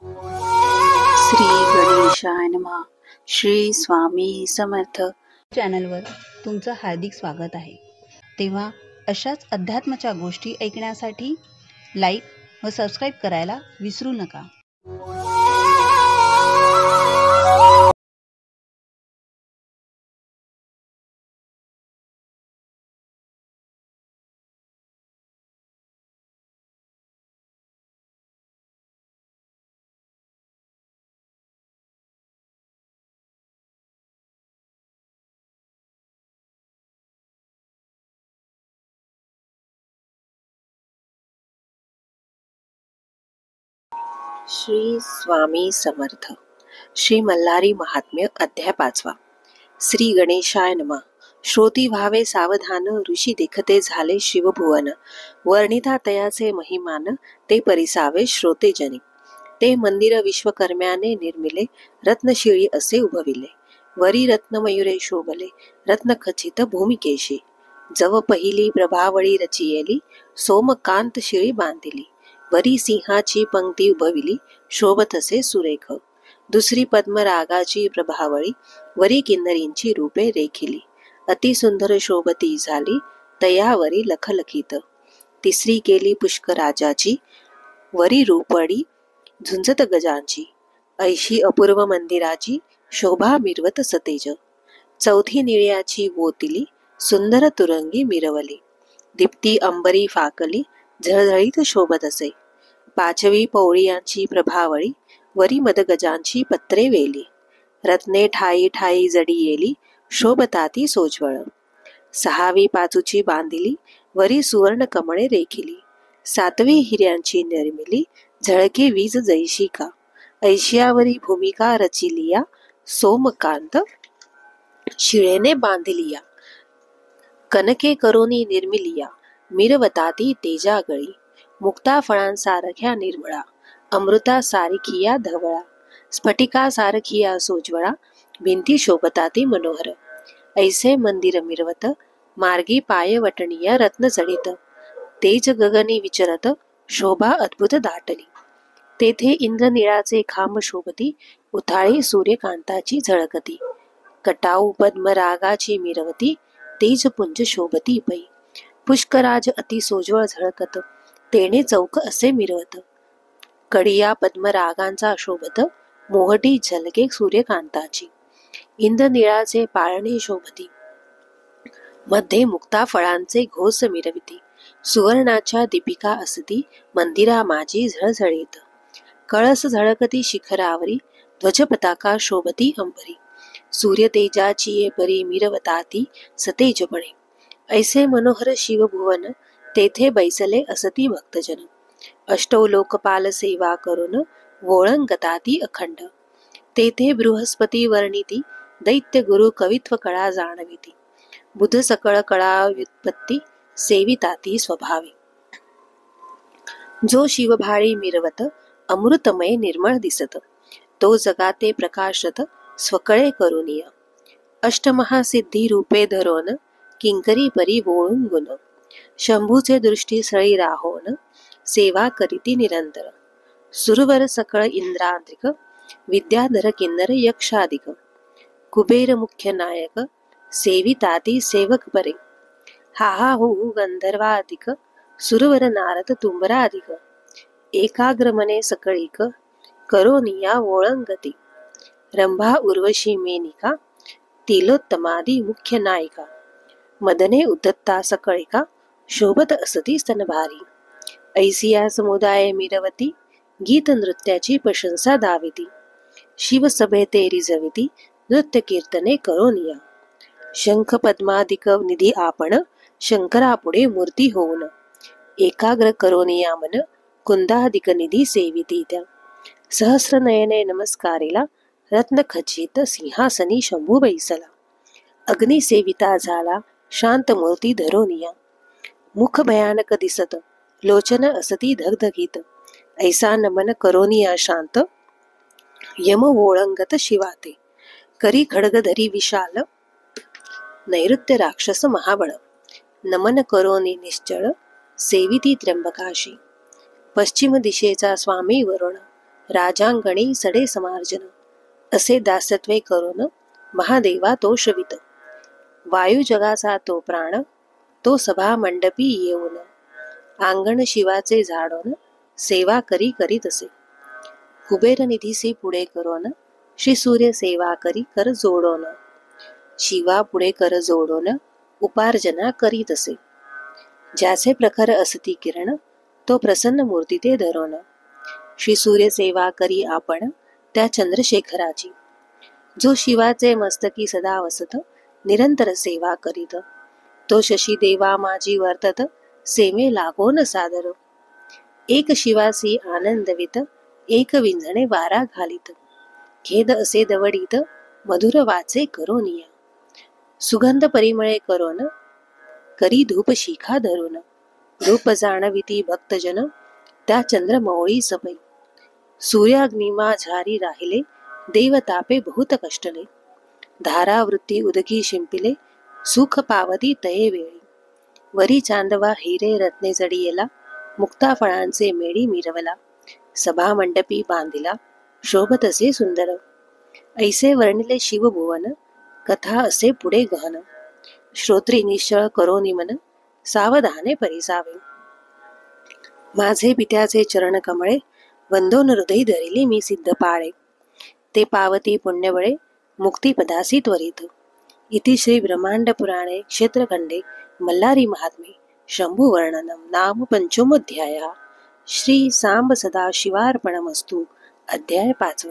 श्री गणेशाय नमः. श्री स्वामी समर्थ चॅनलवर तुमचं हार्दिक स्वागत आहे. तेव्हा अशाच अध्यात्माच्या गोष्टी ऐकण्यासाठी लाईक व सबस्क्राईब करायला विसरू नका. श्री स्वामी समर्थ. श्री मल्हारी महात्म्य अध्याय 5. श्री गणेशाय नमः. श्रोती व्हावे सावधान, ऋषी देखते झाले शिवभुवन. वर्णिता तयाचे महिमान, ते परिसावे श्रोतेजनी. ते मंदिर विश्वकर्म्याने निर्मिले, रत्नशिळी असे उभविले. वरी रत्नमयुरे शोभले, रत्नखचित भूमिकेशी. जव पहिली प्रभावळी रचियेली, सोमकांत शिळी बांधिली. वरी सिंहाची पंक्ती उभविली, शोभतसे सुरेख. दुसरी पद्मरागाची प्रभावळी, वरी किन्नरींची रूपे रेखिली. अतिसुंदर शोभती झाली, तयावरी लखलखित. तिसरी केली पुष्कराजाची, वरी रूपडी झुंजत गजांची. ऐशी अपूर्व मंदिराची, शोभा मिरवत सतेज. चौथी निळ्याची वोतिली, सुंदर तुरंगी मिरवली. दीप्ती अंबरी फाकली, झळझळीत शोभत असे. पाचवी पौळियांची प्रभावळी, वरी मदगजांची पत्रे वेली. रत्ने ठाई ठाई जडी येली, शोभताती सोज्वळ. सहावी पाचूची बांधिली, वरी सुवर्ण कमळे रेखिली. सातवी हिऱ्यांची निर्मिली, झळके वीज जैशी का. ऐशियावरी भूमिका रचिलिया, सोमकांत शिळेने बांधिलिया. कनके करोनी निर्मिलिया, मिरवताती तेजा गळी. मुक्ता फळांसारख्या निर्मळा, अमृता सारखिया धवळा. स्फटिका सारखिया सोज्वळा, भिंती शोभताती मनोहर. ऐसे मंदिर मिरवत, मार्गी पायवटणीय रत्न जडित. तेज गगनी विचरत, शोभा अद्भुत दाटली. तेथे इंद्रनिळाचे खांब शोभती, उथाळी सूर्यकांताची झळकती. कटाऊ पद्मरागाची मिरवती, तेजपुंज शोभती पै. पुष्कराज अति सोज्वळ झळकत, तेने चौक असे मिरवत. कडिया पद्मरागांचा शोभत, मोहटी झलके सूर्यकांताची. इंद्रनिळाचे पाळणे शोभती, मध्ये मुक्ता फळांचे घोस मिरविती. सुवर्णाच्या दीपिका असती, मंदिरा माझी झळझळीत. कळस झळकती शिखरावरी, ध्वजपताका शोभती अंबरी. सूर्यतेजाची ये परी मिरवताती सतेजपणे. ऐसे मनोहर शिवभुवन, तेथे बैसले असती भक्तजन. अष्टौ लोकपाल सेवा करून, वोळंगताती अखंड. तेथे बृहस्पती वर्णिती, दैत्य गुरु कवित्व कळा जाणविती. बुध सकळ कळा व्युत्पत्ती, सेविताती स्वभावी. जो शिवभाळी मिरवत, अमृतमय निर्मळ दिसत. तो जगाते प्रकाशत, स्वकळे करुनिय. अष्टमहासिद्धी रूपे धरोन, किंकरी परी वोळून गुण. शंभूचे दृष्टी सळी राहोन, सेवा करीती निरंतर. सुरवर सकळ इंद्रांत्रिक, विद्याधर किन्नर यक्षादिक. कुबेर मुख्य नायक, सेविताती सेवक परे. हा हू गंधर्वादिक, सुरवर नारद तुंबरादिक. एकाग्र मने सकळीक, करोनिया वोळंगती. रंभा उर्वशी मेनिका, तिलोत्तमादी मुख्य नायिका. मदने उद्धता सकळिका, शोभत असती स्तनभारी. ऐसिया समुदाय मिरवती, गीत नृत्याची प्रशंसा दाविती. शिवसभे ते रिझविती, नृत्य कीर्तने करोनिया. शंख पद्मादिक निधी आपण, शंकरापुढे मूर्ती होऊन. एकाग्र करोनिया मन, कुंदादिक निधी सेविती त्या. सहस्र नयने नमस्कारिला, रत्नखचित सिंहासनी शंभू बैसला. अग्निसेविता झाला, शांत मूर्ती धरोनिया. मुख भयानक दिसत, लोचन असती धगधगीत. ऐसा नमन करोनिया शांत, यम वोळंगत शिवाते. करी खड्गधरी विशाल, नैऋत्य राक्षस महाबळ. नमन करोनी निश्चळ, सेविती त्र्यंबकाशी. पश्चिम दिशेचा स्वामी वरुण, राजांगणी सडे समार्जन असे दासत्वे करून महादेवा तो शवित. वायू जगाचा तो प्राण तो सभा मंडपी येऊन अंगण शिवाचे झाडून सेवा करी करीत असे. कुबेर निधीसी पुढे करून श्री सूर्य सेवा करी कर जोडून शिवा पुढे कर जोडून उपार्जना करीत असे. ज्याचे प्रखर असती किरण तो प्रसन्न मूर्ती ते धरून श्री सूर्य सेवा करी आपण त्या चंद्रशेखराची. जो शिवाचे मस्तकी सदा वसत निरंतर सेवा करीत तो शशी देवा माझी वर्तत सेवे लागोन सादर. एक शिवासी आनंदवित एक विंझणे वारा घालीत खेद असे दवडीत मधुर वाचे करोनिया. सुगंध परिमळे करून करी धूप शिखा धरून धूप जाणविती भक्तजन त्या चंद्रमौळी सपई. सूर्याग्निमा झारी राहिले देवतापे बहुत कष्टले धारावृत्ती उदकी शिंपिले सुख पावती तये वेळी. वरी चांदवा हिरे रत्ने जडियेला मुक्ता फळांचे मेळी मिरवला सभा मंडपी बांधिला शोभत असे सुंदर. ऐसे वर्णिले शिवभुवन कथा असे पुढे गहन श्रोत्री निश्चळ करोनी मन सावधाने परिसावे. माझे पित्याचे चरण कमळे वंदोन हृदय धरिले मी सिद्ध पाळे ते पावती पुण्यबळे मुक्तिपदासी त्वरित. इति श्री ब्रह्मांड पुराणे क्षेत्रखंडे मल्हारी महात्मे शंभू वर्णनम नाम पंचमोऽध्यायः. श्री सांब सदाशिवार्पणमस्तु. अध्याय 5.